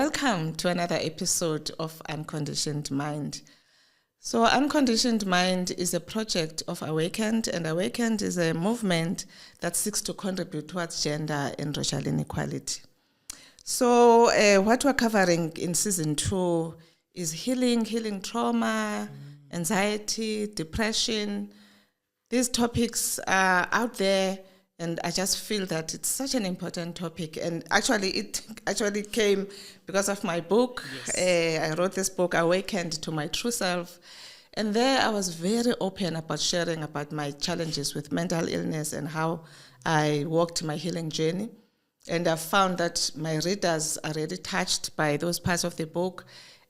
welcome to another episode of Unconditioned Mind. So Unconditioned Mind is a project of Awakened, and Awakened is a movement that seeks to contribute towards gender and racial inequality. So what we're covering in season 2 is healing trauma, anxiety, depression. These topics are out there, and I just feel that it's such an important topic. And actually, it came because of my book. Yes. I wrote this book, Awakened to My True Self. And there I was very open about sharing about my challenges with mental illness and how I walked my healing journey. And I found that my readers are really touched by those parts of the book.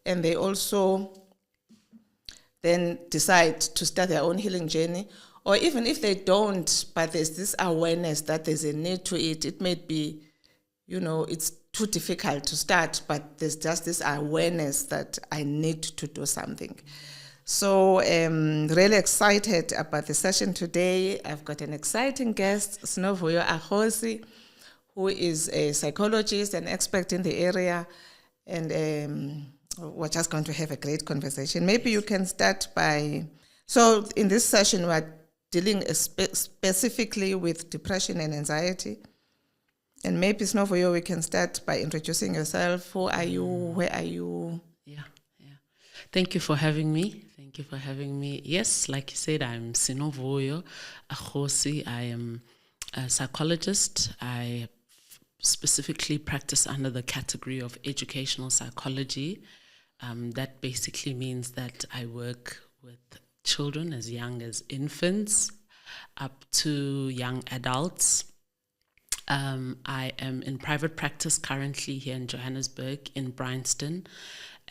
And they also then decide to start their own healing journey. Or even if they don't, but there's this awareness that there's a need to it. It may be, it's too difficult to start, but there's just this awareness that I need to do something. So really excited about the session today. I've got an exciting guest, Sinovuyo Arosi, who is a psychologist and expert in the area. And we're just going to have a great conversation. Maybe you can start by... So in this session, we're dealing specifically with depression and anxiety. And maybe, Sinovuyo, we can start by introducing yourself. Who are you? Where are you? Yeah. Thank you for having me. Yes, like you said, I'm Sinovuyo Arosi. I am a psychologist. I specifically practice under the category of educational psychology. That basically means that I work with children as young as infants up to young adults. I am in private practice currently here in Johannesburg, in Bryanston.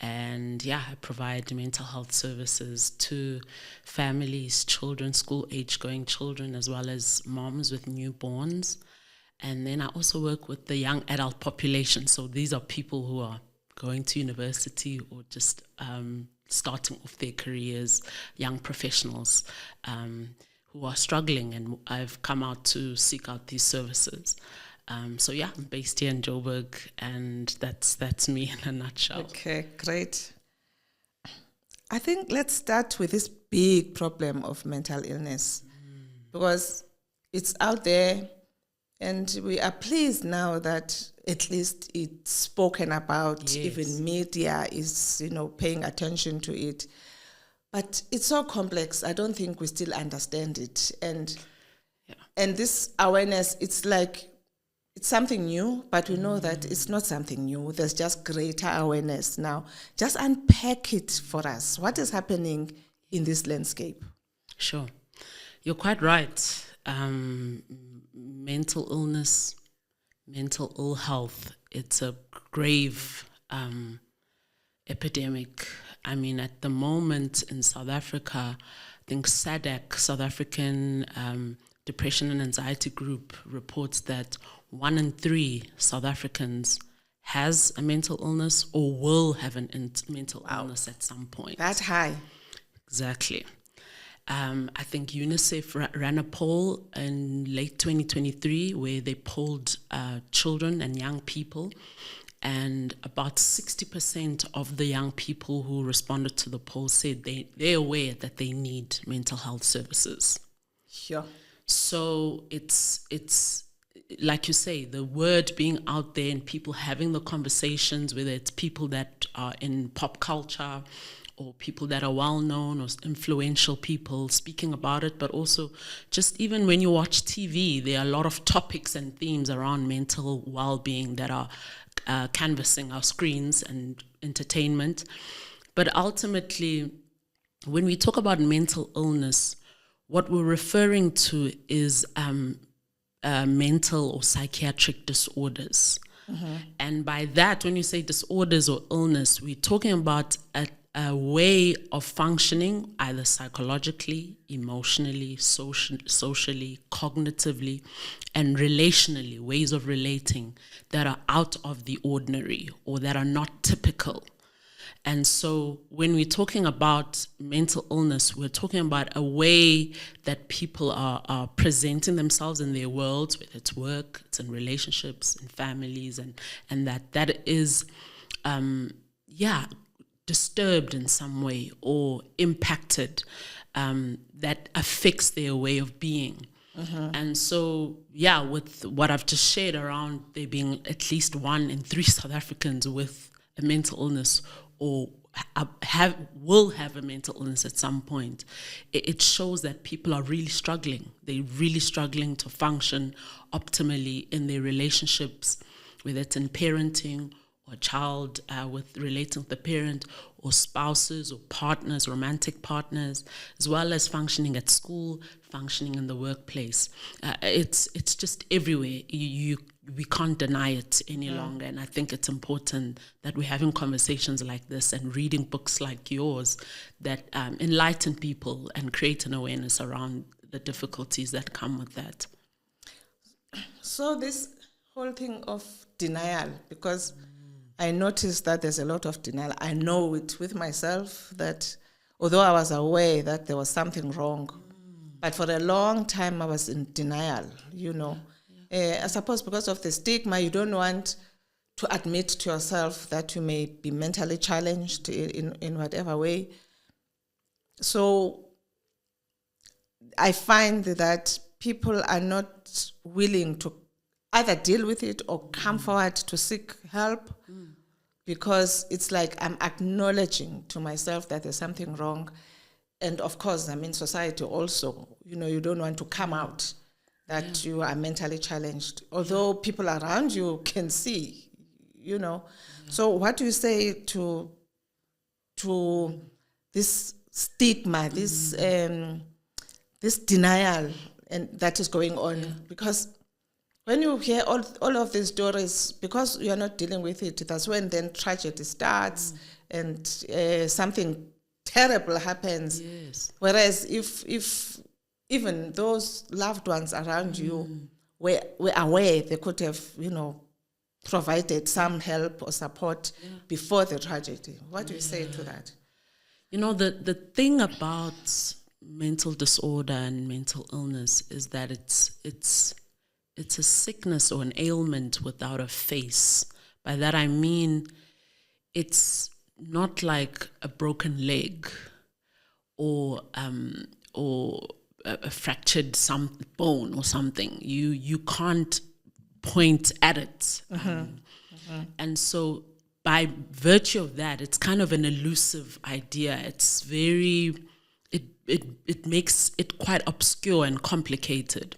And I provide mental health services to families, children, school-age going children, as well as moms with newborns. And then I also work with the young adult population. So these are people who are going to university or just starting off their careers, young professionals who are struggling. And I've come out to seek out these services. I'm based here in Joburg, and that's me in a nutshell. Okay, great. I think let's start with this big problem of mental illness because it's out there, and we are pleased now that at least it's spoken about. Yes. Even media is, paying attention to it. But it's so complex. I don't think we still understand it. And this awareness, it's like it's something new, but we know that it's not something new. There's just greater awareness now. Just unpack it for us. What is happening in this landscape? Sure. You're quite right. Mental illness, mental ill health, it's a grave epidemic. I mean, at the moment in South Africa, I think SADC, South African Depression and Anxiety Group, reports that 1 in 3 South Africans has a mental illness or will have a mental illness at some point. That's high. Exactly. I think UNICEF ran a poll in late 2023 where they polled children and young people, and about 60% of the young people who responded to the poll said they're aware that they need mental health services. Sure. So it's like you say, the word being out there and people having the conversations, whether it's people that are in pop culture or people that are well-known or influential people speaking about it, but also just even when you watch TV, there are a lot of topics and themes around mental well-being that are canvassing our screens and entertainment. But ultimately, when we talk about mental illness, what we're referring to is mental or psychiatric disorders. Mm-hmm. And by that, when you say disorders or illness, we're talking about a way of functioning, either psychologically, emotionally, socially, cognitively, and relationally, ways of relating that are out of the ordinary or that are not typical. And so when we're talking about mental illness, we're talking about a way that people are presenting themselves in their worlds, whether it's work, it's in relationships, in families, and that is disturbed in some way or impacted, that affects their way of being. And so, with what I've just shared around there being at least 1 in 3 South Africans with a mental illness or will have a mental illness at some point, it shows that people are really struggling. They're really struggling to function optimally in their relationships, whether it's in parenting or a child with relating to the parent, or spouses or partners, romantic partners, as well as functioning at school, functioning in the workplace. It's just everywhere. We can't deny it any longer. And I think it's important that we're having conversations like this and reading books like yours that enlighten people and create an awareness around the difficulties that come with that. So this whole thing of denial, because I noticed that there's a lot of denial. I know it with myself that although I was aware that there was something wrong, but for a long time I was in denial, I suppose because of the stigma, you don't want to admit to yourself that you may be mentally challenged in whatever way. So I find that people are not willing to either deal with it or come forward to seek help, because it's like I'm acknowledging to myself that there's something wrong. And of course, I'm in society also, you don't want to come out that you are mentally challenged, although people around you can see, So what do you say to this stigma, this denial and that is going on? Because when you hear all of these stories, because you're not dealing with it, that's when then tragedy starts and something terrible happens. Yes. Whereas if even those loved ones around you were aware, they could have, provided some help or support before the tragedy. What do you say to that? The thing about mental disorder and mental illness is that it's a sickness or an ailment without a face. By that I mean it's not like a broken leg or a fractured bone or something. You can't point at it. And so by virtue of that, it's kind of an elusive idea. It's very... It makes it quite obscure and complicated.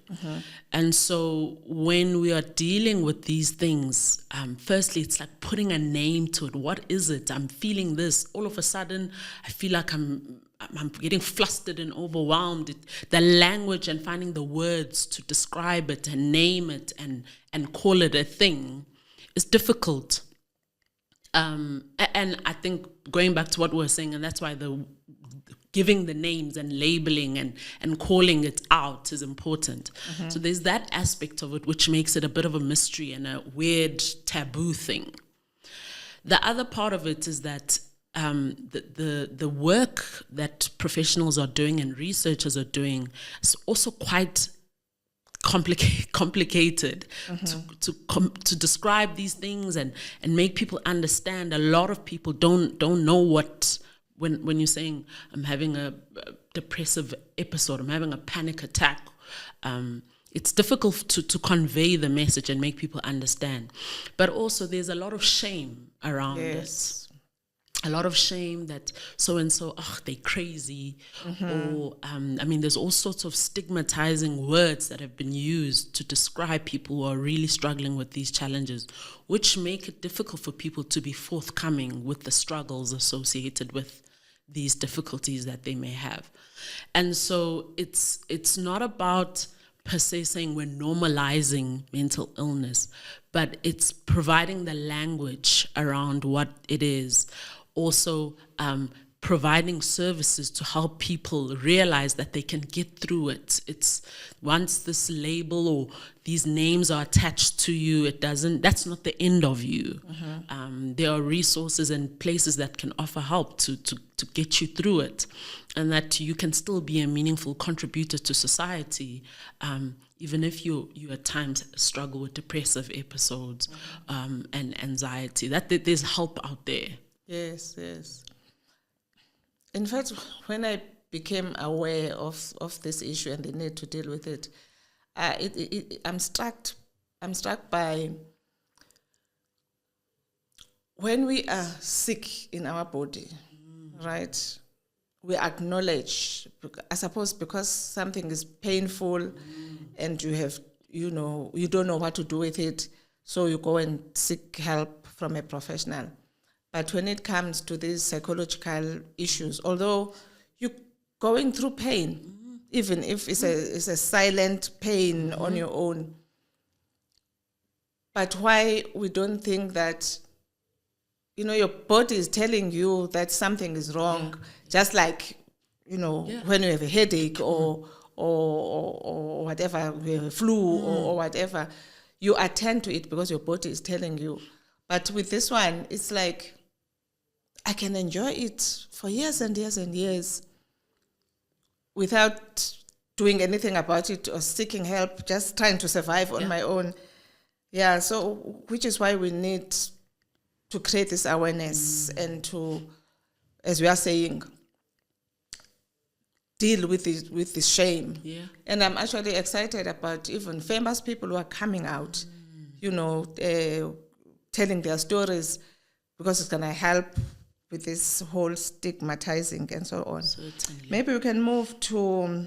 And so when we are dealing with these things, firstly, it's like putting a name to it. What is it? I'm feeling this. All of a sudden, I feel like I'm getting flustered and overwhelmed. The language and finding the words to describe it and name it and call it a thing is difficult. And I think going back to what we were saying, and that's why giving the names and labeling and calling it out is important. So there's that aspect of it which makes it a bit of a mystery and a weird taboo thing. The other part of it is that the work that professionals are doing and researchers are doing is also quite complicated to describe these things and make people understand. A lot of people don't know what... When you're saying, I'm having a depressive episode, I'm having a panic attack, it's difficult to convey the message and make people understand. But also there's a lot of shame around this. A lot of shame that so-and-so, they're crazy. Or, there's all sorts of stigmatizing words that have been used to describe people who are really struggling with these challenges, which make it difficult for people to be forthcoming with the struggles associated with these difficulties that they may have. And so it's not about per se saying we're normalizing mental illness, but it's providing the language around what it is. Also providing services to help people realize that they can get through it. It's once this label or these names are attached to you, that's not the end of you. There are resources and places that can offer help to get you through it, and that you can still be a meaningful contributor to society, even if you at times struggle with depressive episodes and anxiety. That there's help out there. Yes. In fact, when I became aware of this issue and the need to deal with it, I'm struck by when we are sick in our body, right? We acknowledge, I suppose, because something is painful and you don't know what to do with it, so you go and seek help from a professional. But when it comes to these psychological issues, although you're going through pain, even if it's a silent pain on your own, but why we don't think that, your body is telling you that something is wrong, just like, when you have a headache or whatever, you have a flu or whatever, you attend to it because your body is telling you. But with this one, it's like, I can enjoy it for years and years and years without doing anything about it or seeking help, just trying to survive on my own. Yeah, so which is why we need to create this awareness and to, as we are saying, deal with this shame. Yeah. And I'm actually excited about even famous people who are coming out, telling their stories, because it's going to help with this whole stigmatizing and so on. Certainly. Maybe we can move to,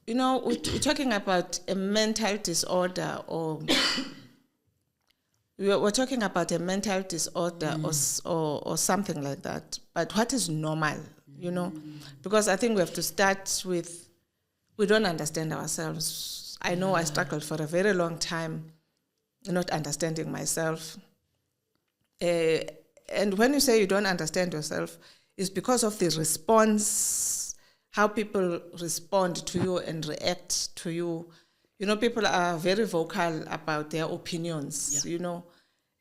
we're talking about a mental disorder, or we're talking about a mental disorder or something like that. But what is normal, Because I think we have to start with, we don't understand ourselves. I know I struggled for a very long time not understanding myself. And when you say you don't understand yourself, it's because of the response, how people respond to you and react to you. People are very vocal about their opinions,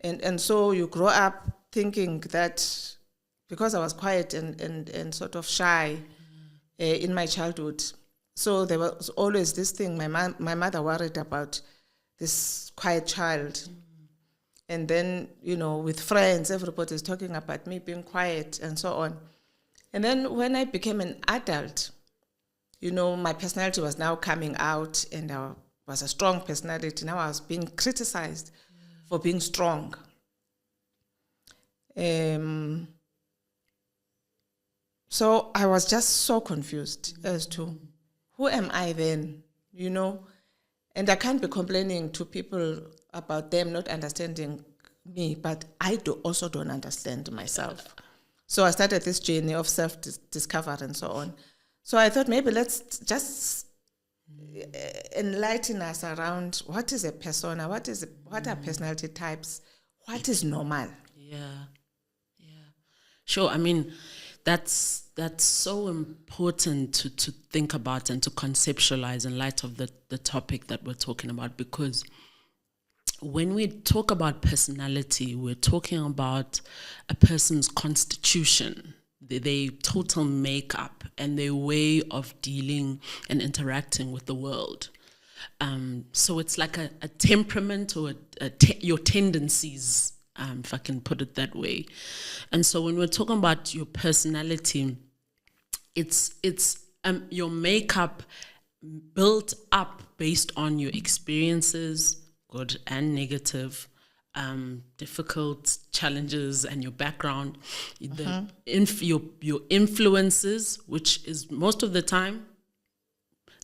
and so you grow up thinking that because I was quiet and sort of shy in my childhood, so there was always this thing, my mother worried about this quiet child. And then, with friends, everybody's talking about me being quiet and so on. And then when I became an adult, my personality was now coming out, and I was a strong personality. Now I was being criticized for being strong. So I was just so confused as to who am I then, And I can't be complaining to people about them not understanding me, but I also don't understand myself. So I started this journey of self-discovery and so on. So I thought maybe let's just enlighten us around what is a persona, what are personality types, what is normal. Yeah. Sure. I mean, that's so important to think about and to conceptualize in light of the topic that we're talking about, because when we talk about personality, we're talking about a person's constitution, their total makeup, and their way of dealing and interacting with the world. So it's like a temperament or your tendencies, if I can put it that way. And so when we're talking about your personality, it's your makeup built up based on your experiences, good and negative, difficult challenges, and your background, your influences, which is most of the time,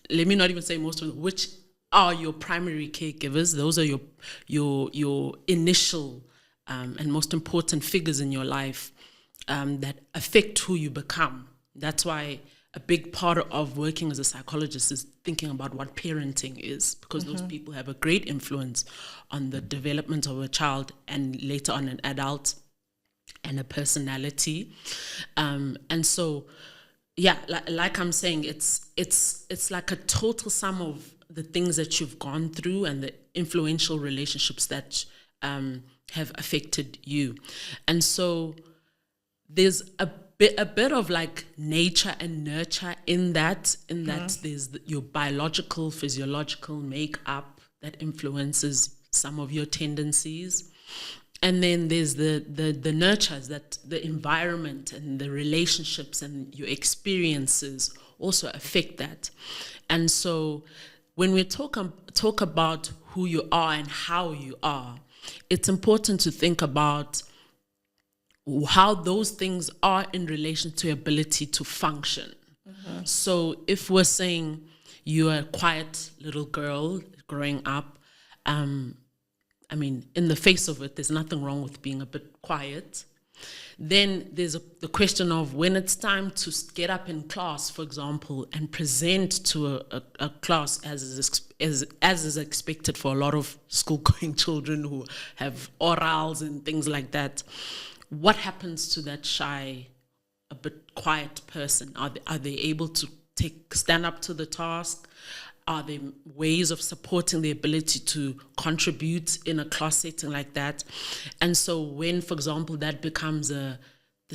let me not even say most of the, which are your primary caregivers. Those are your initial and most important figures in your life that affect who you become. That's why a big part of working as a psychologist is thinking about what parenting is, because those people have a great influence on the development of a child and later on an adult, and a personality. And so, yeah, like I'm saying, it's like a total sum of the things that you've gone through and the influential relationships that have affected you. And so there's a bit of like nature and nurture in that there's your biological, physiological makeup that influences some of your tendencies. And then there's the nurtures, that the environment and the relationships and your experiences also affect that. And so when we talk about who you are and how you are, it's important to think about how those things are in relation to your ability to function. So if we're saying you're a quiet little girl growing up, I mean, in the face of it, there's nothing wrong with being a bit quiet. Then there's the question of when it's time to get up in class, for example, and present to a class as is expected for a lot of school-going children who have orals and things like that. What happens to that shy, a bit quiet person? Are they able to stand up to the task? Are there ways of supporting the ability to contribute in a class setting like that? And so when, for example, that becomes the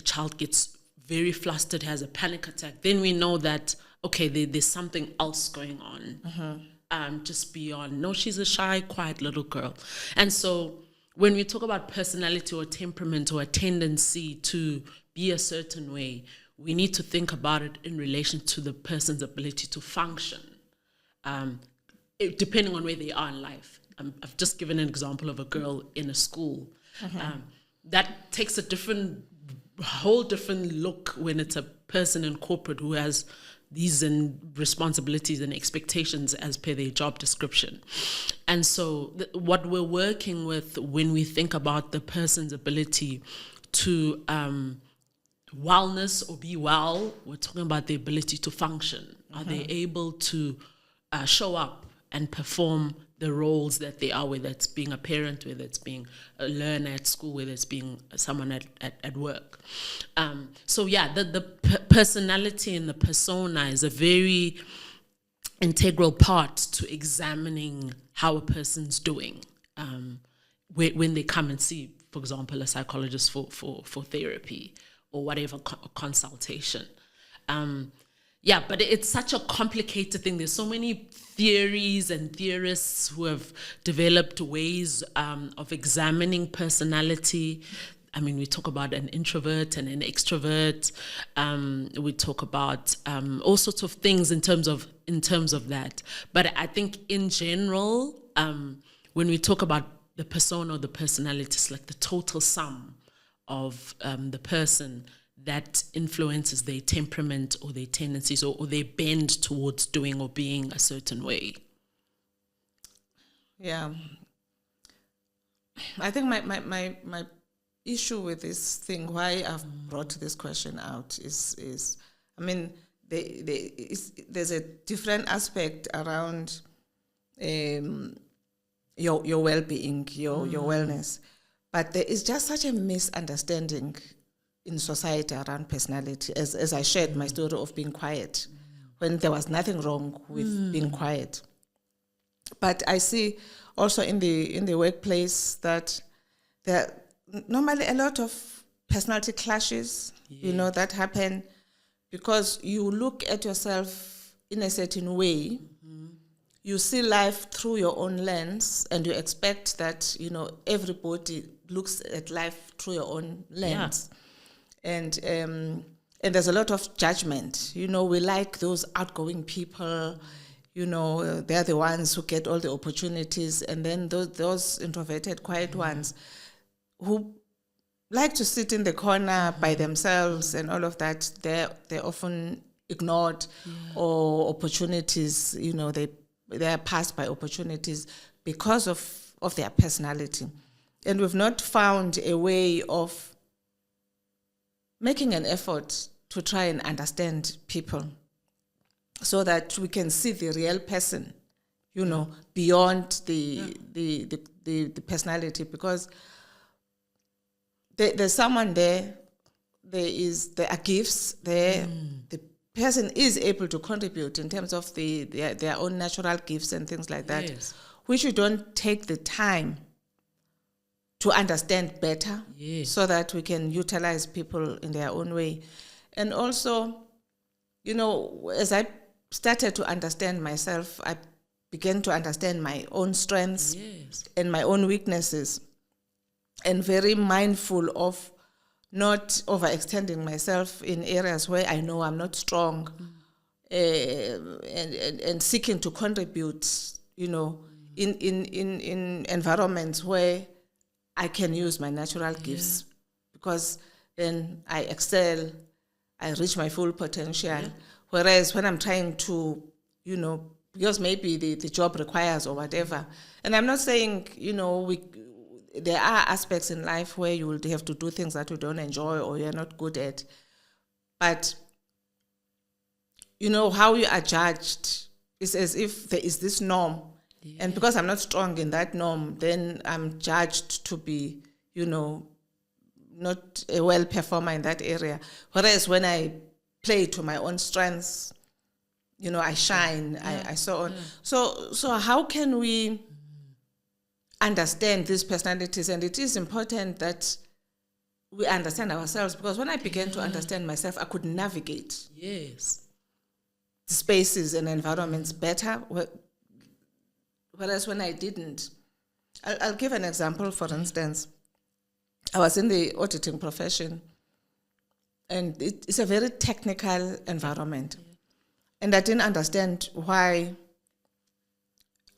child gets very flustered, has a panic attack, then we know that, okay, there's something else going on. Just beyond, no, she's a shy, quiet little girl. And so when we talk about personality or temperament or a tendency to be a certain way, we need to think about it in relation to the person's ability to function. Depending on where they are in life. I've just given an example of a girl in a school. That takes a whole different look when it's a person in corporate who has these responsibilities and expectations as per their job description. And so what we're working with when we think about the person's ability to wellness or be well, we're talking about the ability to function. Are they able to show up and perform the roles that they are, whether it's being a parent, whether it's being a learner at school, whether it's being someone at work. So yeah, the personality and the persona is a very integral part to examining how a person's doing when they come and see, for example, a psychologist for therapy or whatever consultation. Yeah, but it's such a complicated thing. There's so many theories and theorists who have developed ways of examining personality. I mean, we talk about an introvert and an extrovert. We talk about all sorts of things in terms of that. But I think in general, when we talk about the persona or the personality, it's like the total sum of the person that influences their temperament or their tendencies or their bend towards doing or being a certain way. Yeah. I think my issue with this thing, why I've brought this question out is I mean, there's a different aspect around your well-being, your wellness. But there is just such a misunderstanding in society around personality, as I shared my story of being quiet, when there was nothing wrong with being quiet. But I see also in the workplace that there are normally a lot of personality clashes, that happen because you look at yourself in a certain way. You see life through your own lens, and you expect that, everybody looks at life through your own lens. Yeah. And there's a lot of judgment. We like those outgoing people. They're the ones who get all the opportunities. And then those introverted, quiet ones who like to sit in the corner by themselves and all of that, they're often ignored, or opportunities, they are passed by opportunities because of their personality. And we've not found a way of making an effort to try and understand people so that we can see the real person, beyond the personality. Because there's someone there. There are gifts there. The person is able to contribute in terms of their own natural gifts and things like that, Yes. which you don't take the time to understand better, Yes. so that we can utilize people in their own way. And also, as I started to understand myself, I began to understand my own strengths Yes. and my own weaknesses, and very mindful of not overextending myself in areas where I know I'm not strong, and seeking to contribute, in environments where I can use my natural gifts, because then I excel, I reach my full potential. Yeah. Whereas when I'm trying to, because maybe the job requires or whatever, and I'm not saying, there are aspects in life where you will have to do things that you don't enjoy or you're not good at. But, how you are judged is as if there is this norm. Yeah. And because I'm not strong in that norm, then I'm judged to be, not a well performer in that area. Whereas when I play to my own strengths, I shine, I so on. Yeah. So how can we understand these personalities? And it is important that we understand ourselves, because when I began to understand myself, I could navigate spaces and environments better, whereas when I didn't. I'll give an example. For instance, I was in the auditing profession, and it's a very technical environment, and I didn't understand why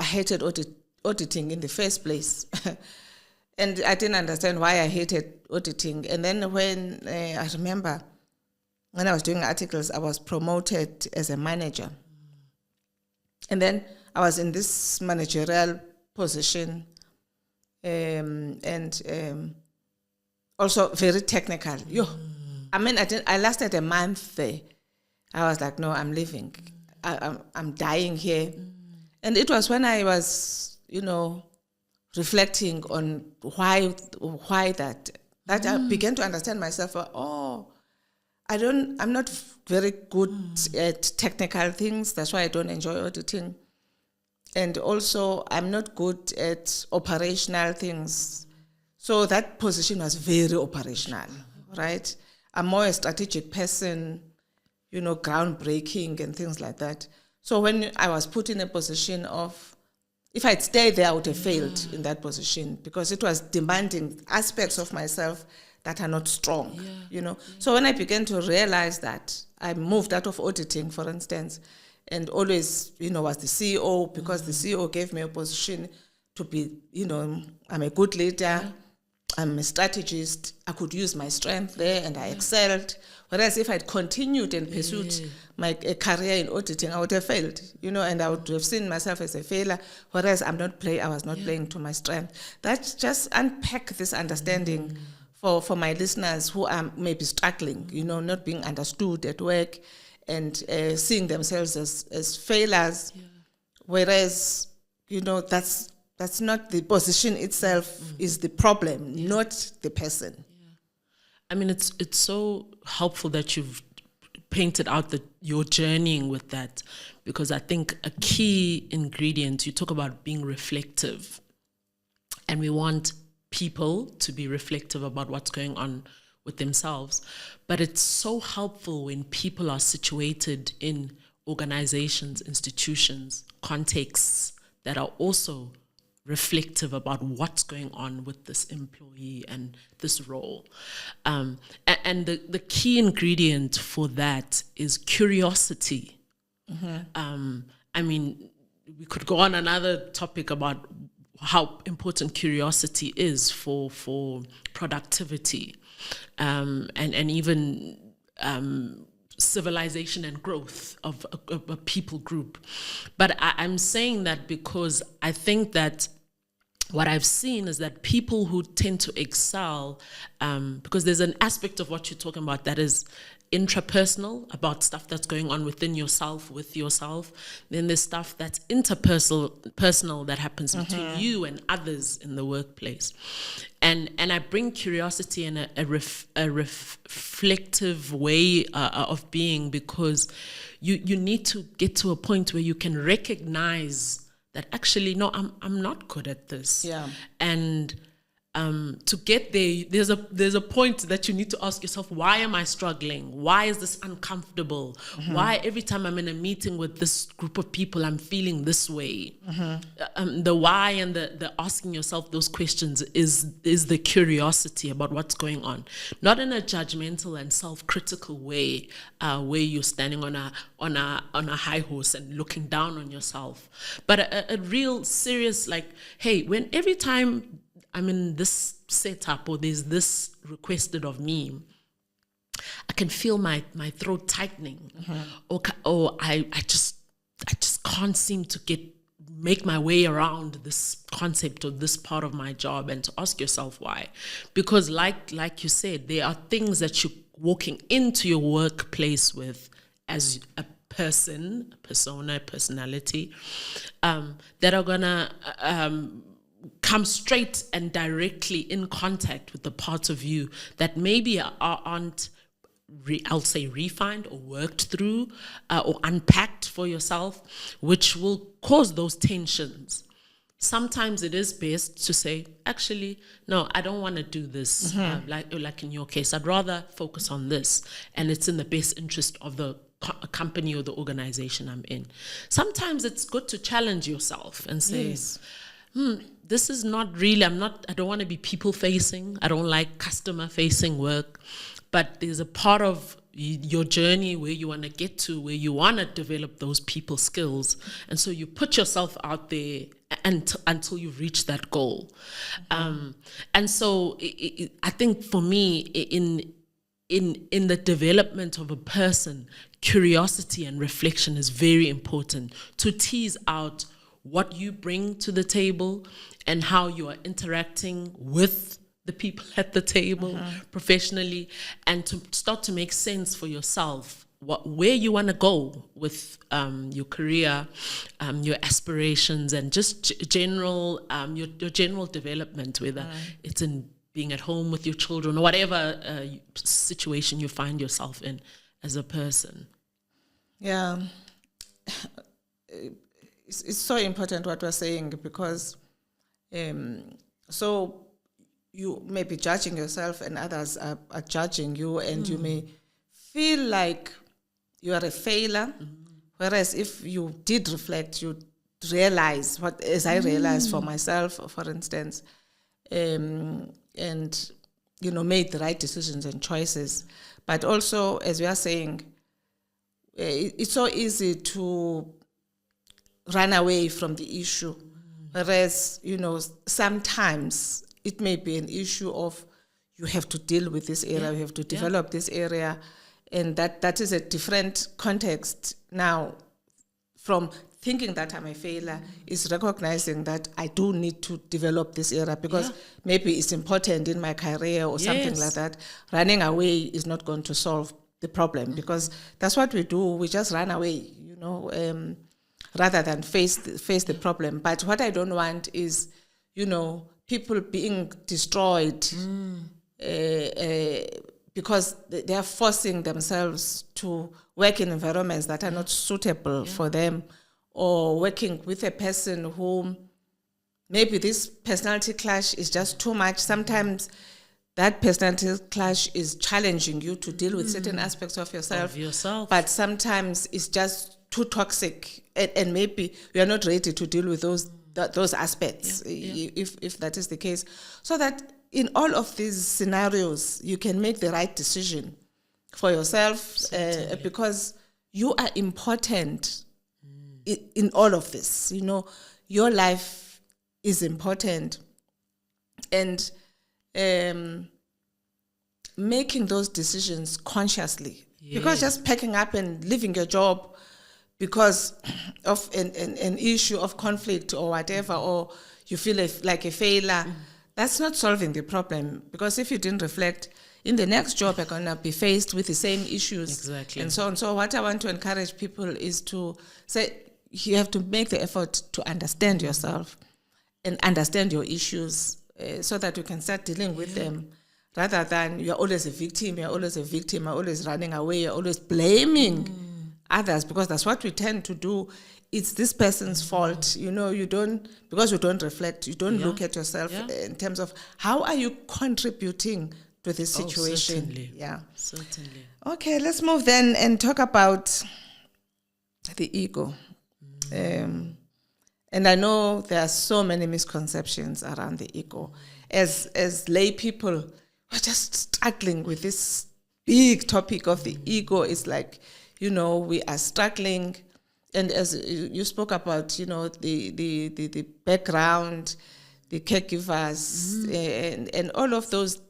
I hated auditing in the first place. And I didn't understand why I hated auditing. And then when I remember when I was doing articles, I was promoted as a manager. And then I was in this managerial position, and also very technical. I lasted a month there. I was like, no, I'm leaving. I'm dying here. And it was when I was, reflecting on why that I began to understand myself. I'm not very good at technical things. That's why I don't enjoy auditing. And also, I'm not good at operational things. So that position was very operational, right? I'm more a strategic person, groundbreaking and things like that. So when I was put in a position of, if I'd stayed there, I would have failed in that position, because it was demanding aspects of myself that are not strong, So when I began to realize that, I moved out of auditing, for instance, and always, was the CEO, because the CEO gave me a position to be, I'm a good leader, I'm a strategist, I could use my strength there, and I excelled. Whereas if I'd continued and pursued my career in auditing, I would have failed, and I would have seen myself as a failure. Whereas I was not playing to my strength. That just unpack this understanding for my listeners who are maybe struggling, not being understood at work, and seeing themselves as failures. Whereas, that's not the position itself is the problem, not the person. I mean, it's so helpful that you've painted out your journeying with that, because I think a key ingredient, you talk about being reflective, and we want people to be reflective about what's going on with themselves. But it's so helpful when people are situated in organizations, institutions, contexts that are also reflective about what's going on with this employee and this role. And the key ingredient for that is curiosity. I mean, we could go on another topic about how important curiosity is for productivity, and even civilization and growth of a people group. But I'm saying that because I think that what I've seen is that people who tend to excel, because there's an aspect of what you're talking about that is intrapersonal, about stuff that's going on within yourself, with yourself. Then there's stuff that's personal that happens between you and others in the workplace. And I bring curiosity in a reflective way of being, because you need to get to a point where you can recognize that actually, no, I'm not good at this. Yeah. And to get there, there's a point that you need to ask yourself, why am I struggling? Why is this uncomfortable? Why every time I'm in a meeting with this group of people, I'm feeling this way? The why and the asking yourself those questions is the curiosity about what's going on. Not in a judgmental and self-critical way, where you're standing on a high horse and looking down on yourself, but a real serious, like, hey, when every time I'm in this setup or there's this requested of me, I can feel my throat tightening, or I just can't seem to make my way around this concept or this part of my job. And to ask yourself why, because like you said, there are things that you're walking into your workplace with as a personality, that are gonna come straight and directly in contact with the parts of you that maybe aren't, I'll say, refined or worked through or unpacked for yourself, which will cause those tensions. Sometimes it is best to say, actually, no, I don't want to do this. Like in your case, I'd rather focus on this, and it's in the best interest of the company or the organization I'm in. Sometimes it's good to challenge yourself and say, Yes. This is not really, I don't want to be people facing. I don't like customer facing work, but there's a part of your journey where you want to get to, where you want to develop those people skills. And so you put yourself out there until you reach that goal. And so I think for me, in the development of a person, curiosity and reflection is very important to tease out what you bring to the table and how you are interacting with the people at the table professionally, and to start to make sense for yourself where you want to go with your career, your aspirations, and just general your general development, whether it's in being at home with your children or whatever situation you find yourself in as a person. Yeah. It's so important what we're saying, because so you may be judging yourself and others are judging you, and you may feel like you are a failure, whereas if you did reflect, you realize what, as I realized for myself, for instance, and made the right decisions and choices. But also, as we are saying, it's so easy to run away from the issue, whereas sometimes it may be an issue of you have to deal with this area, you have to develop this area, and that is a different context now from thinking that I'm a failure, is recognizing that I do need to develop this area because maybe it's important in my career or something like that. Running away is not going to solve the problem, because that's what we do. We just run away, rather than face the problem. But what I don't want is, people being destroyed because they are forcing themselves to work in environments that are not suitable for them, or working with a person whom maybe this personality clash is just too much. Sometimes that personality clash is challenging you to deal with certain aspects of yourself. But sometimes it's just too toxic, and maybe we are not ready to deal with those aspects, if that is the case. So that in all of these scenarios, you can make the right decision for yourself, because you are important in all of this. Your life is important, and making those decisions consciously, because just packing up and leaving your job because of an issue of conflict or whatever, or you feel like a failure, that's not solving the problem. Because if you didn't reflect, in the next job are going to be faced with the same issues. Exactly. And so on. So what I want to encourage people is to say, you have to make the effort to understand yourself and understand your issues so that you can start dealing with them, rather than you're always a victim, you're always running away, you're always blaming others, because that's what we tend to do. It's this person's fault. You don't, because you don't reflect, you don't look at yourself in terms of how are you contributing to this situation. Certainly. Yeah. Certainly. Okay, let's move then and talk about the ego. And I know there are so many misconceptions around the ego. As lay people, we're just struggling with this big topic of the ego. It's like, we are struggling. And as you spoke about, the background, the caregivers, and all of those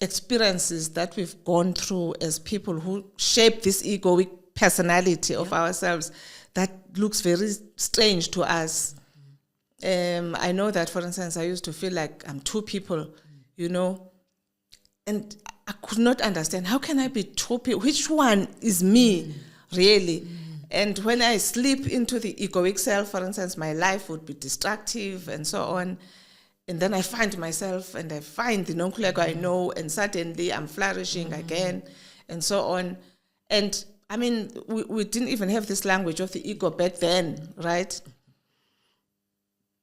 experiences that we've gone through as people who shape this egoic personality of ourselves, that looks very strange to us. I know that, for instance, I used to feel like I'm two people, and I could not understand, how can I be two people? Which one is me, really? And when I slip into the egoic self, for instance, my life would be destructive and so on. And then I find myself and I find the non-Kulego I know, and suddenly I'm flourishing again and so on. And I mean, we didn't even have this language of the ego back then, right?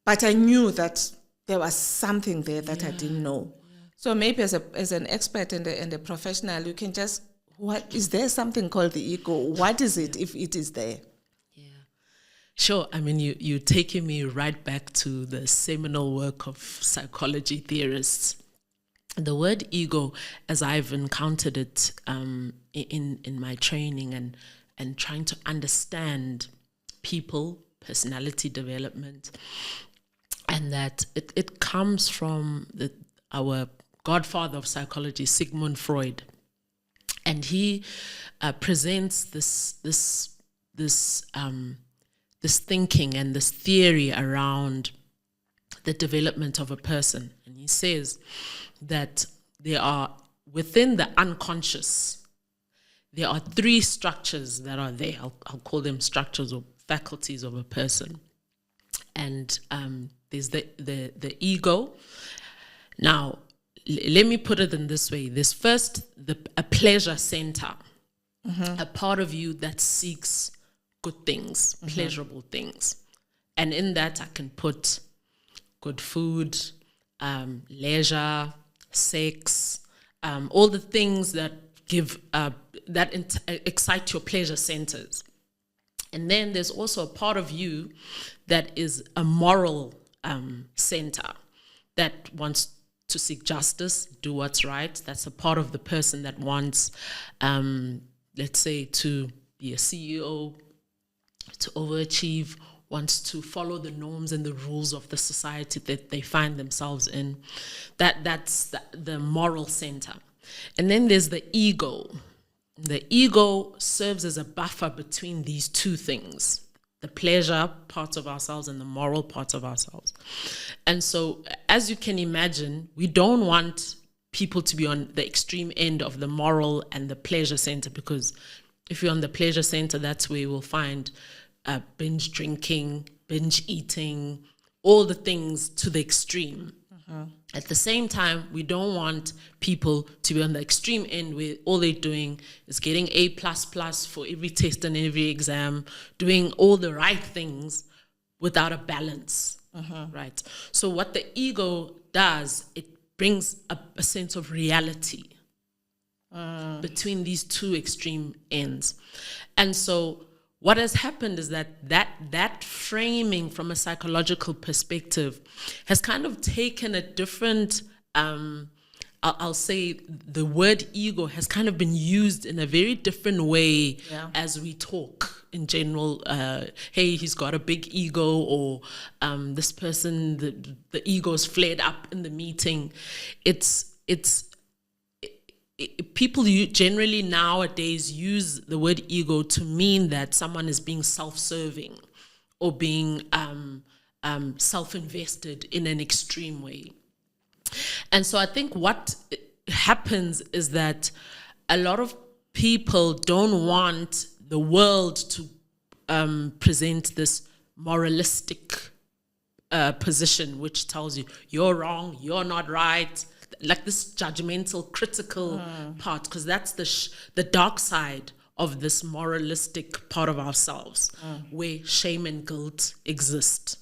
But I knew that there was something there that I didn't know. So maybe as an expert and a professional, you can just, what is there something called the ego? What is it if it is there? Yeah, sure. I mean, you're taking me right back to the seminal work of psychology theorists. The word ego, as I've encountered it in my training and trying to understand people, personality development, and that it comes from our godfather of psychology, Sigmund Freud, and he presents this thinking and this theory around the development of a person, and he says that there are, within the unconscious, there are three structures that are there. I'll call them structures or faculties of a person. And there's the ego. Now, let me put it in this way. There's first a pleasure center, a part of you that seeks good things, pleasurable things. And in that, I can put good food, leisure, sex, all the things that give excite your pleasure centers. And then there's also a part of you that is a moral center that wants to seek justice, do what's right. That's a part of the person that wants, let's say, to be a CEO, to overachieve, wants to follow the norms and the rules of the society that they find themselves in. That's the moral center. And then there's the ego. The ego serves as a buffer between these two things, the pleasure parts of ourselves and the moral parts of ourselves. And so, as you can imagine, we don't want people to be on the extreme end of the moral and the pleasure center, because if you're on the pleasure center, that's where you will find binge drinking, binge eating, all the things to the extreme. At the same time, we don't want people to be on the extreme end where all they're doing is getting A++ for every test and every exam, doing all the right things without a balance, right? So what the ego does, it brings a sense of reality between these two extreme ends. And so what has happened is that framing from a psychological perspective has kind of taken a different, I'll say the word ego has kind of been used in a very different way as we talk in general. Hey, he's got a big ego, or this person, the ego's flared up in the meeting. People generally nowadays use the word ego to mean that someone is being self-serving or being self-invested in an extreme way. And so I think what happens is that a lot of people don't want the world to present this moralistic position, which tells you you're wrong, you're not right, like this judgmental, critical part, because that's the dark side of this moralistic part of ourselves, where shame and guilt exist.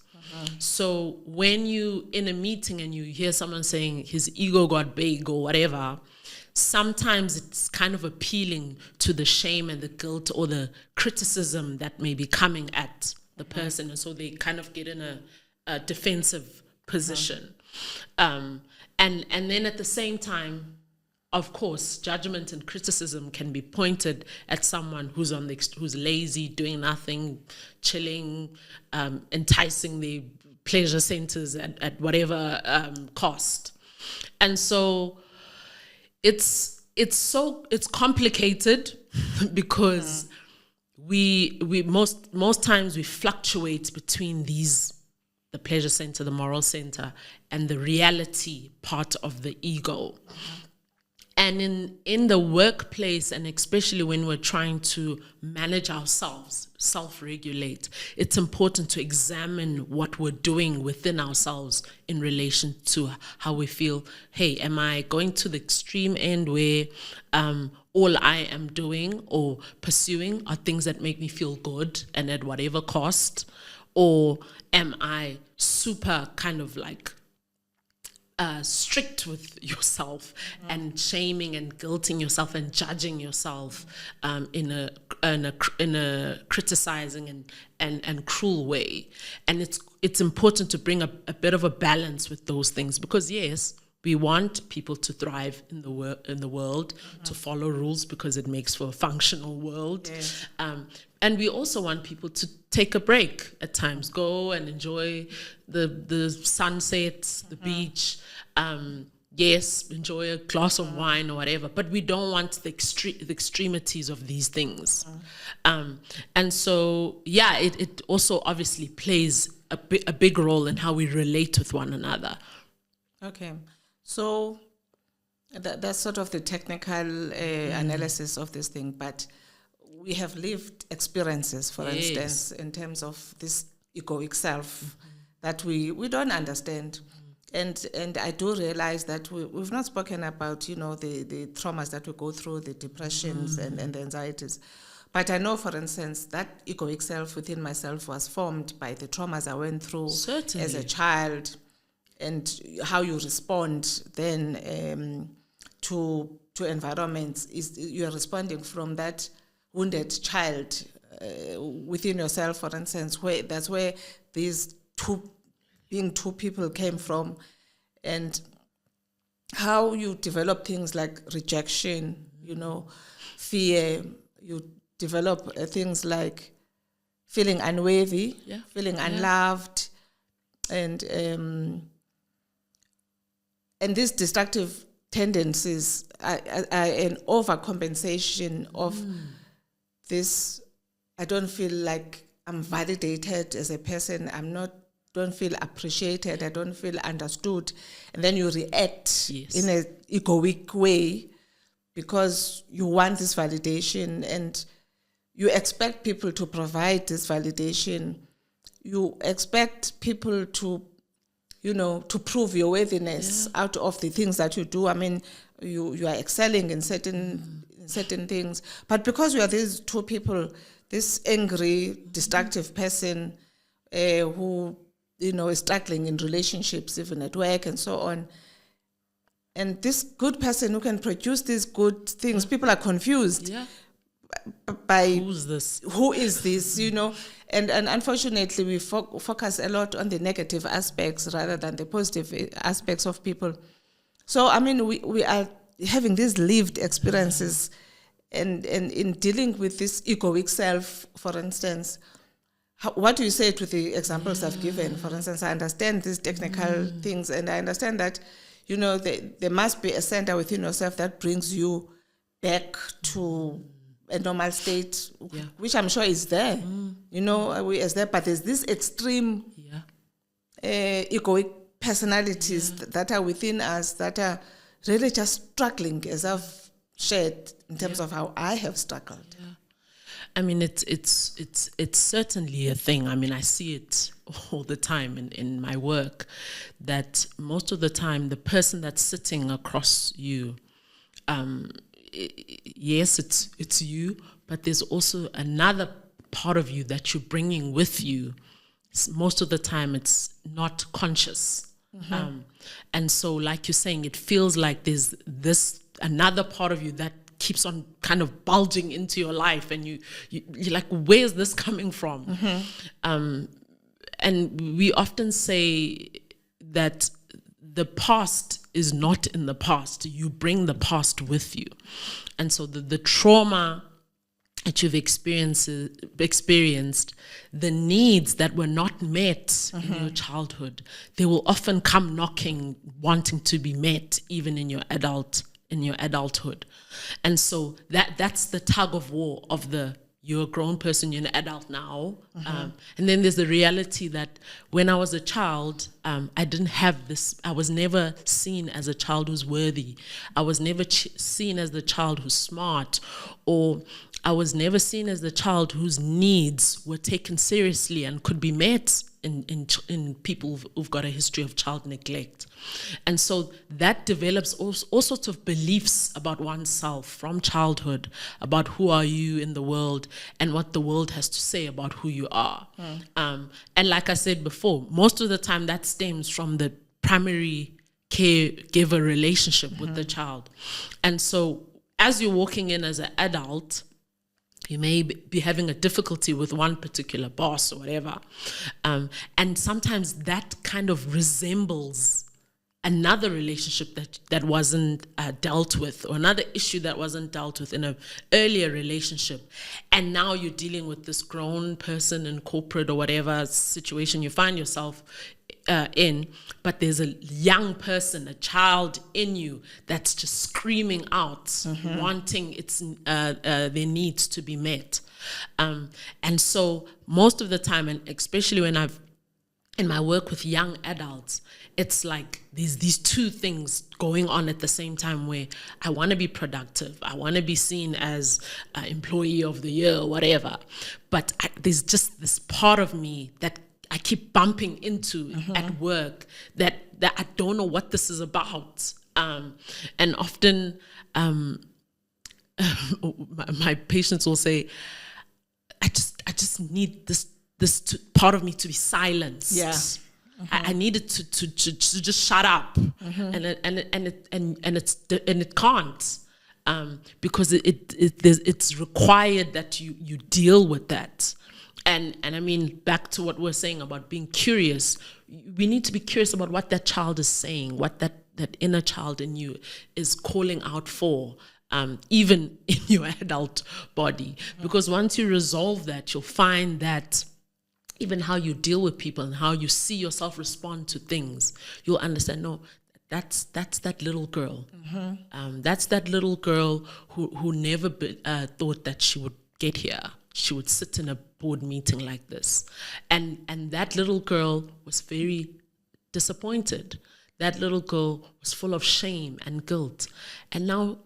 So when you in a meeting and you hear someone saying his ego got big or whatever, sometimes it's kind of appealing to the shame and the guilt or the criticism that may be coming at the person, and so they kind of get in a defensive position. And then at the same time, of course, judgment and criticism can be pointed at someone who's who's lazy, doing nothing, chilling, enticing the pleasure centers at whatever cost. And so it's complicated because we most times we fluctuate between the pleasure center, the moral center, and the reality part of the ego. And in the workplace, and especially when we're trying to manage ourselves, self-regulate, it's important to examine what we're doing within ourselves in relation to how we feel. Hey, am I going to the extreme end where all I am doing or pursuing are things that make me feel good and at whatever cost? Or am I super kind of like strict with yourself and shaming and guilting yourself and judging yourself in a criticizing and cruel way? And it's important to bring a bit of a balance with those things, because yes, we want people to thrive in the world, to follow rules because it makes for a functional world. And we also want people to take a break at times, go and enjoy the sunsets, the beach. Yes, enjoy a glass of wine or whatever, but we don't want the extremities of these things. And so, yeah, it also obviously plays a big role in how we relate with one another. Okay. So that's sort of the technical analysis of this thing, but we have lived experiences, for instance, in terms of this egoic self that we don't understand. And I do realize that we've not spoken about, the traumas that we go through, the depressions and the anxieties. But I know, for instance, that egoic self within myself was formed by the traumas I went through as a child, and how you respond then to environments is you're responding from that wounded child within yourself, for instance, that's where these two people came from, and how you develop things like rejection, fear. You develop things like feeling unworthy, feeling unloved, and these destructive tendencies are an overcompensation of this. I don't feel like I'm validated as a person. Don't feel appreciated. I don't feel understood. And then you react in an egoic way because you want this validation and you expect people to provide this validation. You expect people to, to prove your worthiness out of the things that you do. I mean, you are excelling in certain things. But because you are these two people, this angry, destructive person who, is struggling in relationships, even at work and so on, and this good person who can produce these good things, people are confused by who is this, and unfortunately we focus a lot on the negative aspects rather than the positive aspects of people. So I mean, we are having these lived experiences, and in dealing with this egoic self, for instance. What do you say to the examples I've given? For instance, I understand these technical things, and I understand that, there must be a center within yourself that brings you back to a normal state, which I'm sure is there. Is there, but there's this extreme egoic personalities that are within us that are really just struggling, as I've shared in terms of how I have struggled. Yeah. I mean, it's certainly a thing. I mean, I see it all the time in my work, that most of the time the person that's sitting across you, yes, it's you, but there's also another part of you that you're bringing with you. Most of the time it's not conscious. And so, like you're saying, it feels like there's this another part of you that keeps on kind of bulging into your life, and you're like, where's this coming from? And we often say that the past is not in the past. You bring the past with you. And so the trauma that you've experienced, the needs that were not met in your childhood, they will often come knocking, wanting to be met, even in your adulthood. And so that's the tug of war of you're a grown person, you're an adult now. And then there's the reality that when I was a child, I didn't have this, I was never seen as a child who's worthy. I was never seen as the child who's smart, or I was never seen as the child whose needs were taken seriously and could be met in people who've got a history of child neglect. And so that develops all sorts of beliefs about oneself from childhood, about who are you in the world and what the world has to say about who you are. And like I said before, most of the time that stems from the primary caregiver relationship with the child. And so as you're walking in as an adult, you may be having a difficulty with one particular boss or whatever. And sometimes that kind of resembles another relationship that wasn't dealt with, or another issue that wasn't dealt with in an earlier relationship. And now you're dealing with this grown person in corporate or whatever situation you find yourself in, but there's a young person, a child in you that's just screaming out, wanting their needs to be met. And so most of the time, and especially when in my work with young adults, it's like these two things going on at the same time, where I want to be productive, I want to be seen as employee of the year or whatever, but there's just this part of me that I keep bumping into at work that I don't know what this is about. And often my patients will say, I just need this part of me to be silenced. Yeah. I need it to just shut up, and it can't, because it's required that you deal with that. And I mean, back to what we're saying about being curious, we need to be curious about what that child is saying, what that inner child in you is calling out for, even in your adult body. Because once you resolve that, you'll find that even how you deal with people and how you see yourself respond to things, you'll understand, no, that's that little girl. That's that little girl who never thought that she would get here. She would sit in a board meeting like this. And that little girl was very disappointed. That little girl was full of shame and guilt. And now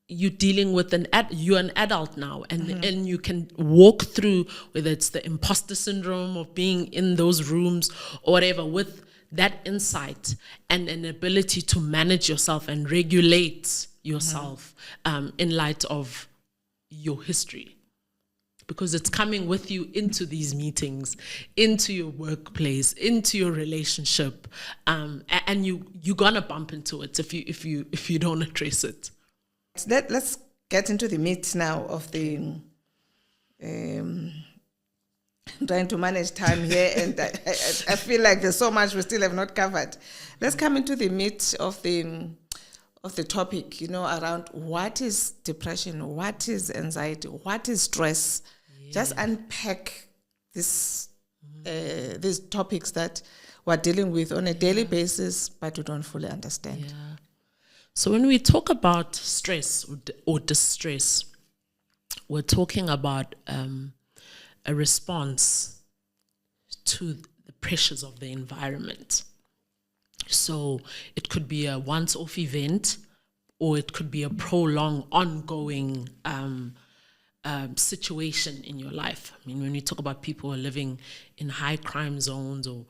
you're dealing with you're an adult now, and you can walk through, whether it's the imposter syndrome of being in those rooms or whatever, with that insight and an ability to manage yourself and regulate yourself in light of your history. Because it's coming with you into these meetings, into your workplace, into your relationship, and you're gonna bump into it if you don't address it. Let's get into the meat now of the. I'm trying to manage time here, and I feel like there's so much we still have not covered. Let's come into the meat of the topic, around what is depression, what is anxiety, what is stress. Yeah. Just unpack these topics that we're dealing with on a daily basis, but we don't fully understand. Yeah. So when we talk about stress or distress, we're talking about a response to the pressures of the environment. So it could be a once-off event or it could be a prolonged, ongoing situation in your life. I mean, when we talk about people who are living in high crime zones or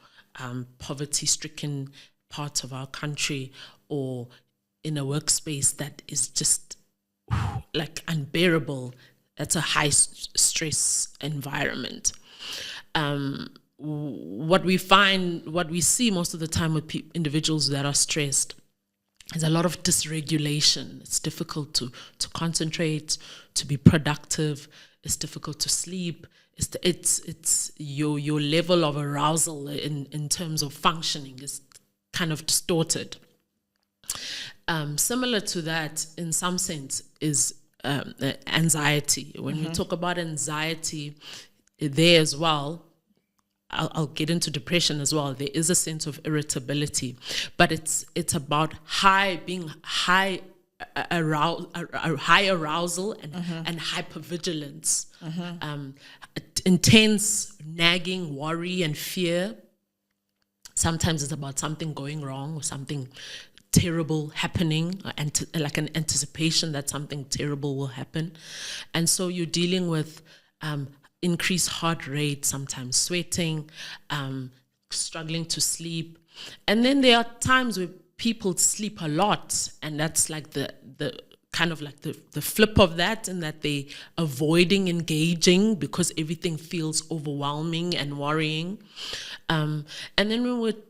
poverty-stricken parts of our country, or in a workspace that is just like unbearable, that's a high stress environment. What we see most of the time with individuals that are stressed is a lot of dysregulation. It's difficult to concentrate, to be productive. It's difficult to sleep. It's your level of arousal in terms of functioning is kind of distorted. Similar to that, in some sense, is anxiety. When we talk about anxiety, there as well, I'll get into depression as well. There is a sense of irritability, but it's about high arousal and hypervigilance, intense nagging, worry, and fear. Sometimes it's about something going wrong or something terrible happening, like an anticipation that something terrible will happen. And so you're dealing with increased heart rate, sometimes sweating, struggling to sleep. And then there are times where people sleep a lot, and that's like the kind of like the flip of that, and that they avoiding engaging because everything feels overwhelming and worrying. And then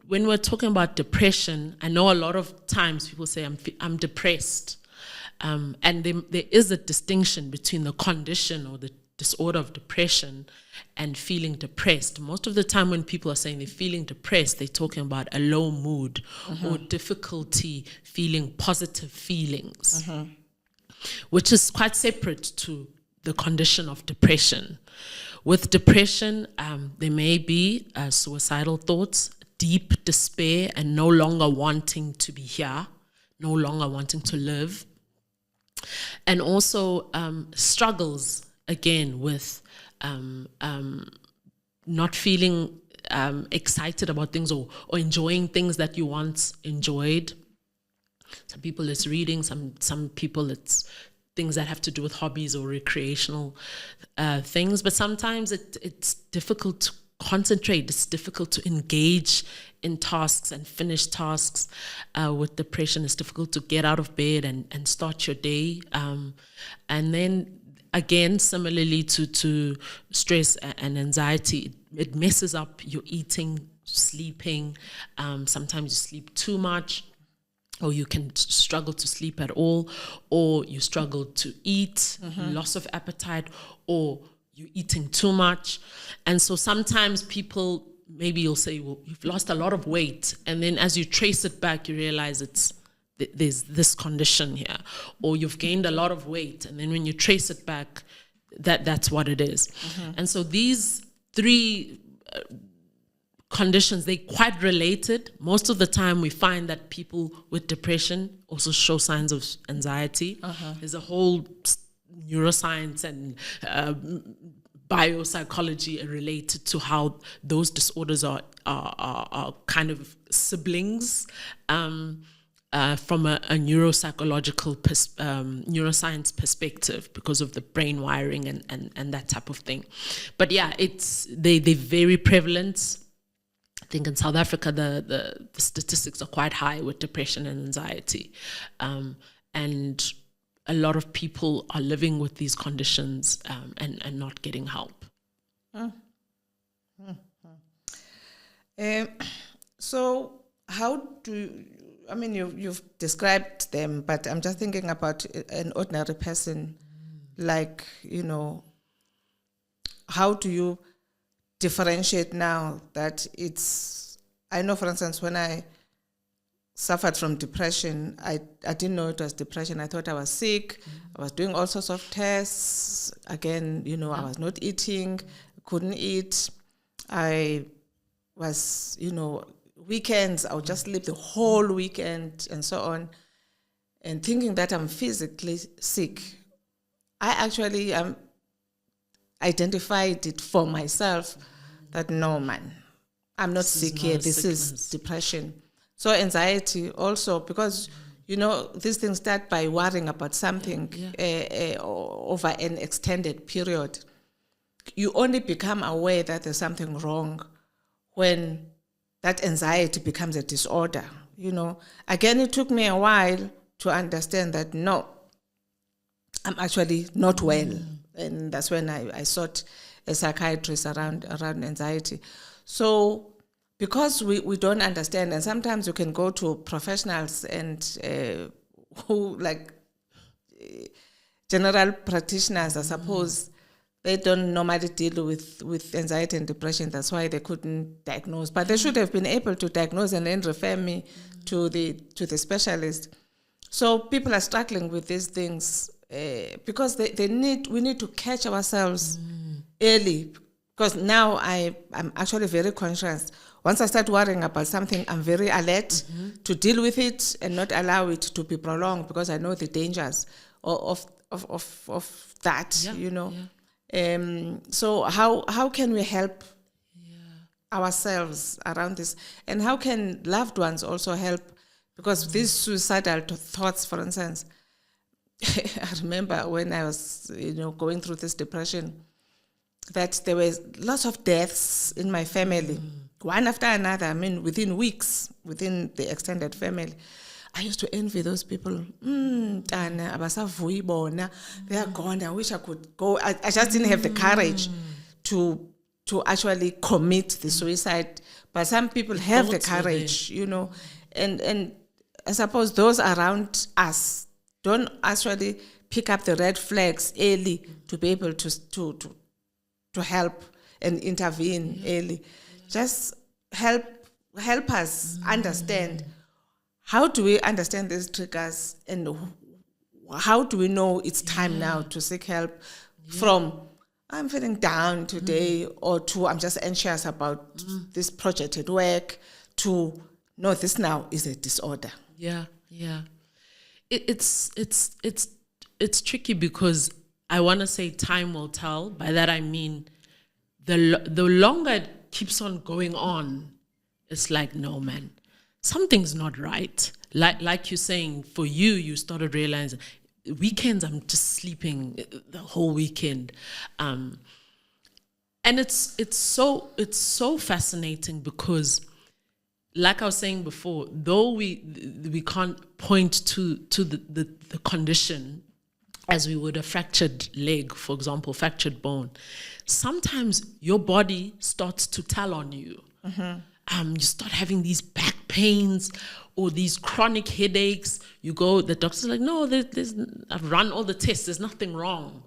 when we're talking about depression, I know a lot of times people say I'm depressed, and there is a distinction between the condition or the disorder of depression and feeling depressed. Most of the time when people are saying they're feeling depressed, they're talking about a low mood or difficulty feeling positive feelings, which is quite separate to the condition of depression. With depression, there may be suicidal thoughts, deep despair, and no longer wanting to be here, no longer wanting to live. And also struggles, again, with not feeling excited about things or enjoying things that you once enjoyed. Some people it's reading, some people it's things that have to do with hobbies or recreational things. But sometimes it's difficult to concentrate. It's difficult to engage in tasks and finish tasks. With depression, it's difficult to get out of bed and start your day. And then again, similarly to stress and anxiety, it messes up your eating, sleeping. Sometimes you sleep too much, or you can struggle to sleep at all, or you struggle to eat, loss of appetite, or you're eating too much. And so sometimes people, maybe you'll say, well, you've lost a lot of weight. And then as you trace it back, you realize there's this condition here, or you've gained a lot of weight, and then when you trace it back, that's what it is. And so these three conditions, they're quite related. Most of the time we find that people with depression also show signs of anxiety. There's a whole neuroscience and biopsychology related to how those disorders are kind of siblings. From a neuropsychological neuroscience perspective, because of the brain wiring and that type of thing. But yeah, they're very prevalent. I think in South Africa the statistics are quite high with depression and anxiety, and a lot of people are living with these conditions and not getting help. So how do I mean, you've described them, but I'm just thinking about an ordinary person, like, how do you differentiate now that I know, for instance, when I suffered from depression, I didn't know it was depression. I thought I was sick. I was doing all sorts of tests. Again, I was not eating, couldn't eat. I was, weekends, I would just sleep the whole weekend and so on, and thinking that I'm physically sick. I actually identified it for myself that no, man, I'm not sick here. This is depression. So anxiety also, because, these things start by worrying about something over an extended period. You only become aware that there's something wrong when that anxiety becomes a disorder. Again, it took me a while to understand that no, I'm actually not well. And that's when I sought a psychiatrist around anxiety. So because we don't understand, and sometimes you can go to professionals and who general practitioners, I suppose, they don't normally deal with anxiety and depression. That's why they couldn't diagnose. But they should have been able to diagnose and then refer me to the specialist. So people are struggling with these things because we need to catch ourselves early. Because now I'm actually very conscious. Once I start worrying about something, I'm very alert to deal with it and not allow it to be prolonged, because I know the dangers of that. So how can we help ourselves around this, and how can loved ones also help? Because these suicidal thoughts, for instance, I remember when I was going through this depression, that there were lots of deaths in my family, one after another. I mean, within weeks, within the extended family. I used to envy those people. They are gone. I wish I could go. I just didn't have the courage to actually commit the suicide. But some people have the courage, and I suppose those around us don't actually pick up the red flags early to be able to help and intervene early. Just help us understand. How do we understand these triggers, and how do we know it's time now to seek help from I'm feeling down today or to I'm just anxious about this project at work to no, this now is a disorder. Yeah. It's tricky because I want to say time will tell. By that I mean the longer it keeps on going on, it's like, no, man, something's not right. Like you're saying, for you started realizing weekends I'm just sleeping the whole weekend, and it's so fascinating because, like I was saying before, though we can't point to the condition as we would a fractured leg, for example, fractured bone, sometimes your body starts to tell on you. You start having these back pains or these chronic headaches. You go, the doctor's like, no, I've run all the tests, there's nothing wrong.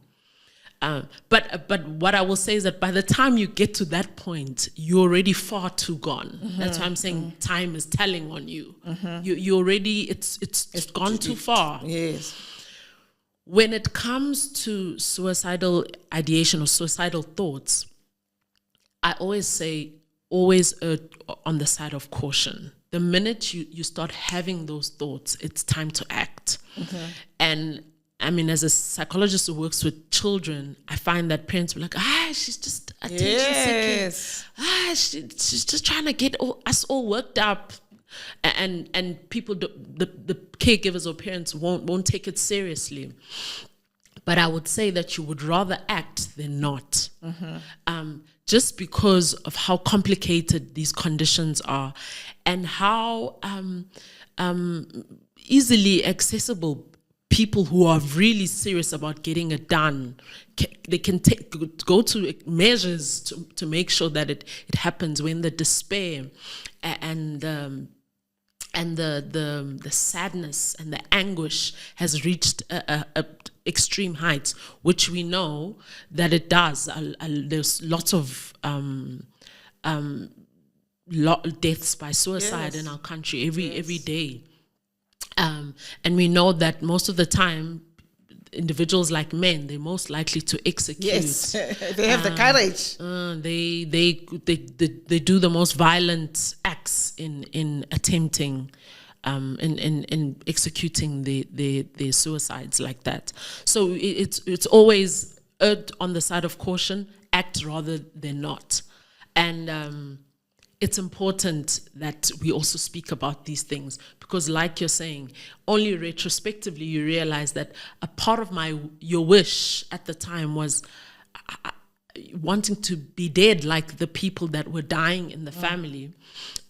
But what I will say is that by the time you get to that point, you're already far too gone. That's why I'm saying time is telling on you. You already, it's gone too far. Yes. When it comes to suicidal ideation or suicidal thoughts, I always say, always err on the side of caution. The minute you start having those thoughts, it's time to act. And I mean, as a psychologist who works with children, I find that parents will be like, she's just attention seeking. She's just trying to get us all worked up. And people, the caregivers or parents won't take it seriously. But I would say that you would rather act than not. Just because of how complicated these conditions are and how easily accessible people who are really serious about getting it done, they can go to measures to make sure that it happens, when the despair and the sadness and the anguish has reached a extreme heights, which we know that it does. There's lots of deaths by suicide in our country every day. And we know that most of the time, individuals like men, they're most likely to execute. Yes, they have the courage. They do the most violent acts in attempting, in executing their suicides like that. So it's always err on the side of caution, act rather than not. And it's important that we also speak about these things, because like you're saying, only retrospectively you realize that a part of your wish at the time was wanting to be dead like the people that were dying in the family.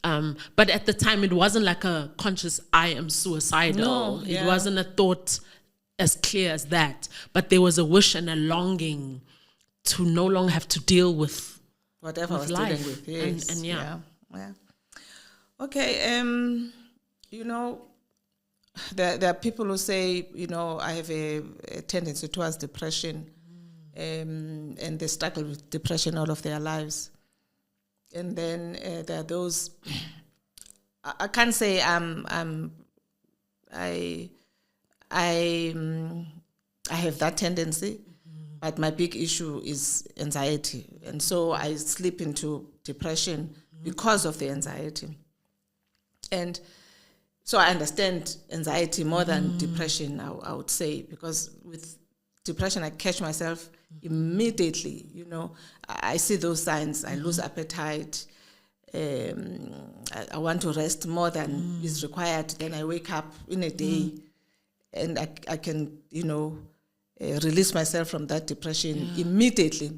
But at the time it wasn't like a conscious, I am suicidal. It wasn't a thought as clear as that. But there was a wish and a longing to no longer have to deal with whatever I was life. dealing with. Yes. And yeah. Okay, there are people who say, I have a tendency towards depression, and they struggle with depression all of their lives. And then there are those, I can't say I have that tendency, but my big issue is anxiety. And so I slip into depression because of the anxiety. And so I understand anxiety more than depression, I would say, because with depression, I catch myself immediately, I see those signs. I lose appetite. I want to rest more than is required. Then I wake up in a day and I can, release myself from that depression immediately.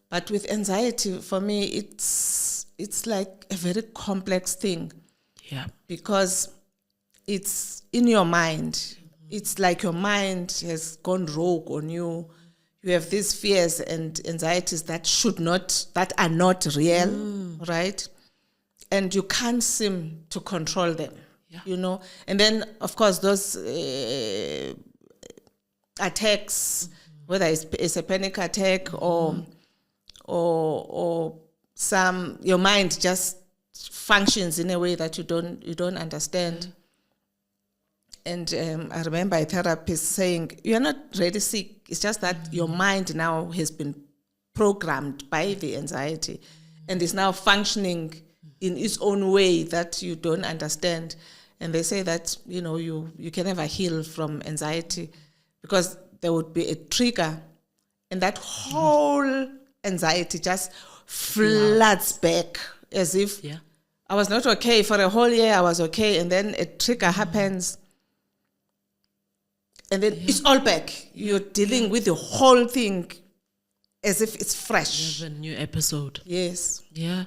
But with anxiety, for me, it's like a very complex thing. Yeah. Because it's in your mind. It's like your mind has gone rogue on you. You have these fears and anxieties that are not real, right? And you can't seem to control them, And then, of course, those attacks, whether it's a panic attack or your mind just functions in a way that you don't understand. And I remember a therapist saying, you're not really sick. It's just that your mind now has been programmed by the anxiety and is now functioning in its own way that you don't understand. And they say that, you can never heal from anxiety because there would be a trigger and that whole anxiety just floods back as if I was not okay. For a whole year I was okay, and then a trigger happens and then it's all back. You're dealing with the whole thing as if it's fresh. You have a new episode. Yes. Yeah.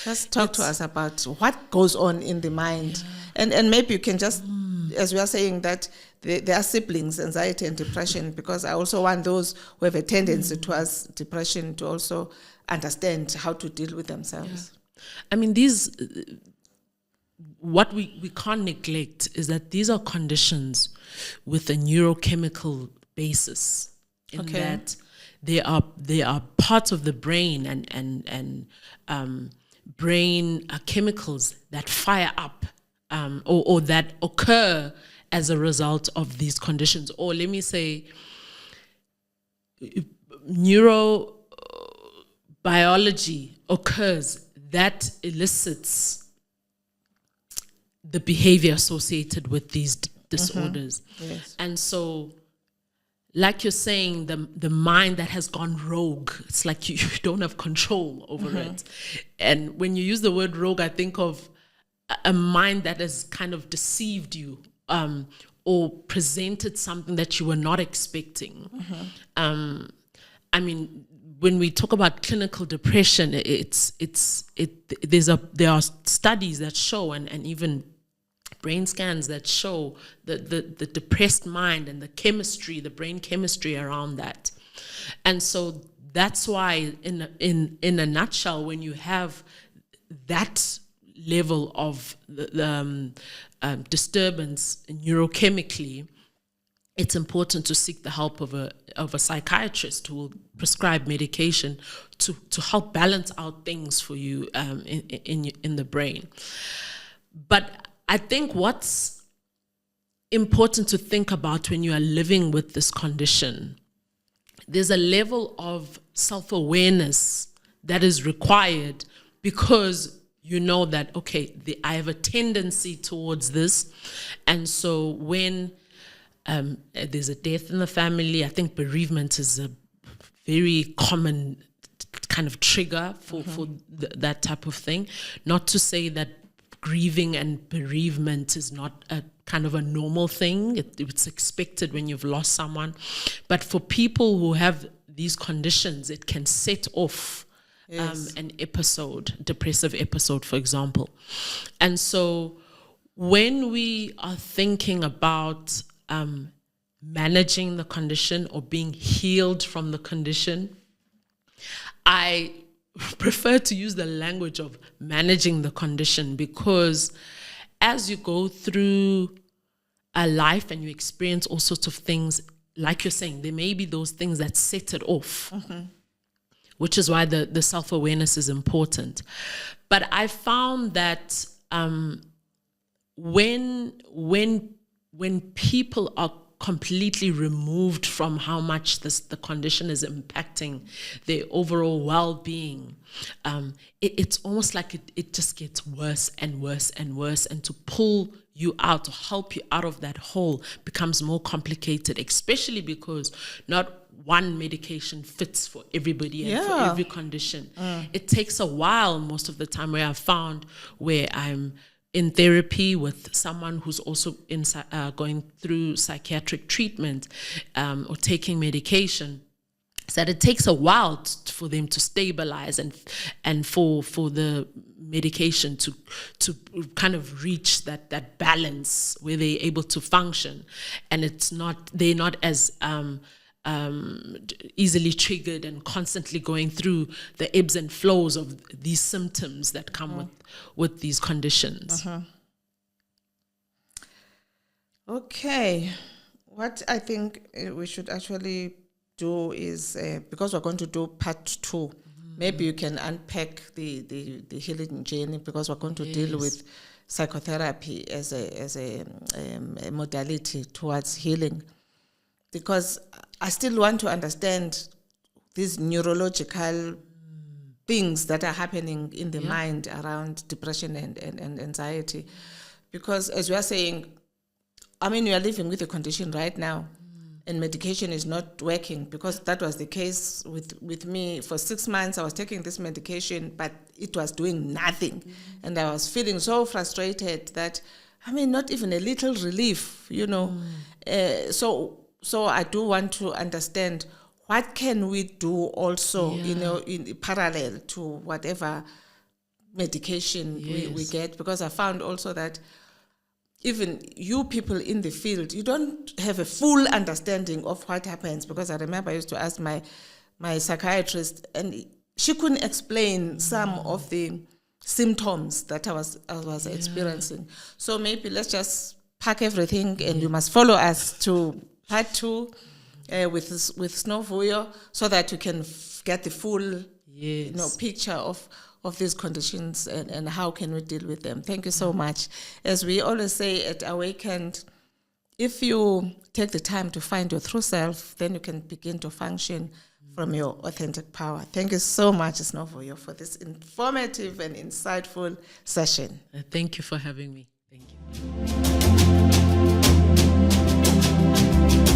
Just talk to us about what goes on in the mind. And maybe you can just, as we are saying, that there are siblings, anxiety and depression, because I also want those who have a tendency towards depression to also understand how to deal with themselves. Yeah. I mean, these, what we can't neglect is that these are conditions with a neurochemical basis, in that they are parts of the brain and brain chemicals that fire up or that occur as a result of these conditions. Or let me say, neurobiology occurs that elicits the behavior associated with these disorders. Yes. And so, like you're saying, the mind that has gone rogue, it's like you don't have control over it. And when you use the word rogue, I think of a mind that has kind of deceived you or presented something that you were not expecting. I mean, when we talk about clinical depression, there are studies that show and even brain scans that show the depressed mind and the brain chemistry around that. And so that's why in a nutshell, when you have that level of disturbance neurochemically, it's important to seek the help of a psychiatrist who will prescribe medication to help balance out things for you in the brain. But I think what's important to think about when you are living with this condition, there's a level of self-awareness that is required, because you know that, okay, I have a tendency towards this. And so when there's a death in the family, I think bereavement is a very common kind of trigger for that type of thing. Not to say that grieving and bereavement is not a kind of a normal thing. It's expected when you've lost someone. But for people who have these conditions, it can set off an episode, depressive episode, for example. And so when we are thinking about managing the condition or being healed from the condition, I prefer to use the language of managing the condition, because as you go through a life and you experience all sorts of things, like you're saying, there may be those things that set it off, which is why the self-awareness is important. But I found that when people are completely removed from how much the condition is impacting their overall well-being, it's almost like it just gets worse and worse and worse, and to pull you out, to help you out of that hole, becomes more complicated, especially because not one medication fits for everybody and for every condition. It takes a while most of the time, where I've found, where I'm in therapy with someone who's also going through psychiatric treatment or taking medication, is that it takes a while for them to stabilize and for the medication to kind of reach that balance where they're able to function, and they're not as easily triggered and constantly going through the ebbs and flows of these symptoms that come with these conditions. Okay, what I think we should actually do is, because we're going to do part 2, maybe you can unpack the healing journey, because we're going to deal with psychotherapy as a modality towards healing, because I still want to understand these neurological things that are happening in the mind around depression and anxiety. Because as you are saying, I mean, you are living with a condition right now, and medication is not working, because that was the case with me. For 6 months, I was taking this medication, but it was doing nothing. And I was feeling so frustrated that, I mean, not even a little relief, you know. So I do want to understand, what can we do also, you know, in parallel to whatever medication we get? Because I found also that even you people in the field, you don't have a full understanding of what happens. Because I remember I used to ask my psychiatrist, and she couldn't explain some of the symptoms that I was experiencing. So maybe let's just pack everything, and you must follow us to part 2 with Sinovuyo, so that you can get the full picture of these conditions and how can we deal with them. Thank you so much. As we always say at Awakened, if you take the time to find your true self, then you can begin to function from your authentic power. Thank you so much, Sinovuyo, for this informative and insightful session. Thank you for having me. Thank you.